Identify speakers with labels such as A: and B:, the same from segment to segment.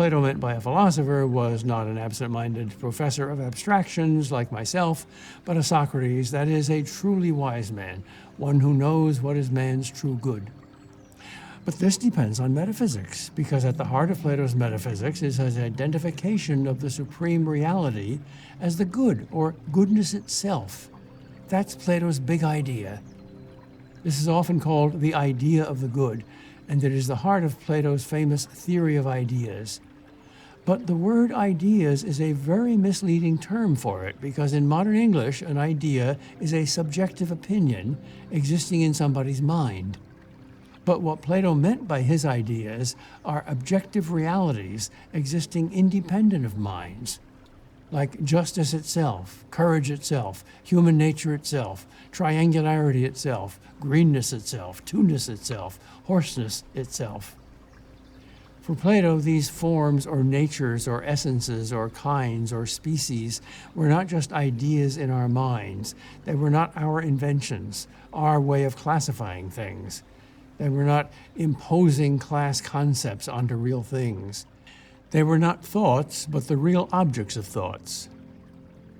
A: Plato meant by a philosopher was not an absent-minded professor of abstractions like myself, but a Socrates, that is, a truly wise man, one who knows what is man's true good. But this depends on metaphysics, because at the heart of Plato's metaphysics is his identification of the supreme reality as the good, or goodness itself. That's Plato's big idea. This is often called the idea of the good, and it is the heart of Plato's famous theory of ideas. But the word ideas is a very misleading term for it, because in modern English, an idea is a subjective opinion existing in somebody's mind. But what Plato meant by his ideas are objective realities existing independent of minds, like justice itself, courage itself, human nature itself, triangularity itself, greenness itself, two-ness itself, hoarseness itself. For Plato, these forms or natures or essences or kinds or species were not just ideas in our minds. They were not our inventions, our way of classifying things. They were not imposing class concepts onto real things. They were not thoughts, but the real objects of thoughts.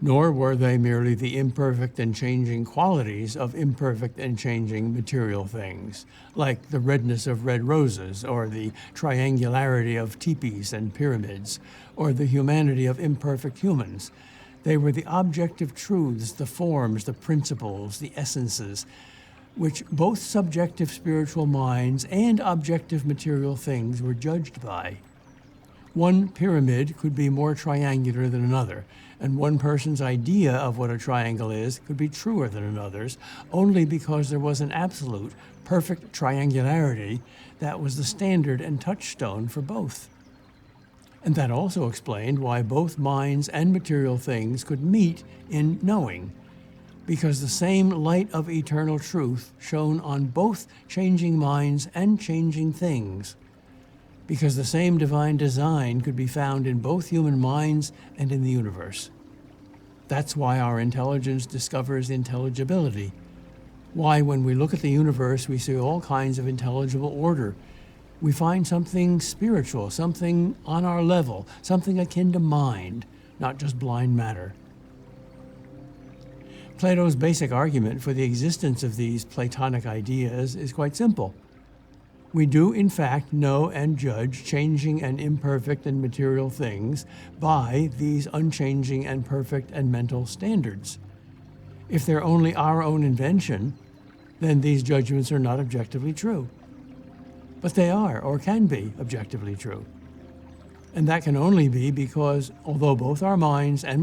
A: Nor were they merely the imperfect and changing qualities of imperfect and changing material things, like the redness of red roses, or the triangularity of teepees and pyramids, or the humanity of imperfect humans. They were the objective truths, the forms, the principles, the essences, which both subjective spiritual minds and objective material things were judged by. One pyramid could be more triangular than another, and one person's idea of what a triangle is could be truer than another's, only because there was an absolute, perfect triangularity that was the standard and touchstone for both. And that also explained why both minds and material things could meet in knowing, because the same light of eternal truth shone on both changing minds and changing things, because the same divine design could be found in both human minds and in the universe. That's why our intelligence discovers intelligibility, why when we look at the universe we see all kinds of intelligible order. We find something spiritual, something on our level, something akin to mind, not just blind matter. Plato's basic argument for the existence of these Platonic ideas is quite simple. We do, in fact, know and judge changing and imperfect and material things by these unchanging and perfect and mental standards. If they're only our own invention, then these judgments are not objectively true. But they are, or can be, objectively true. And that can only be because, although both our minds and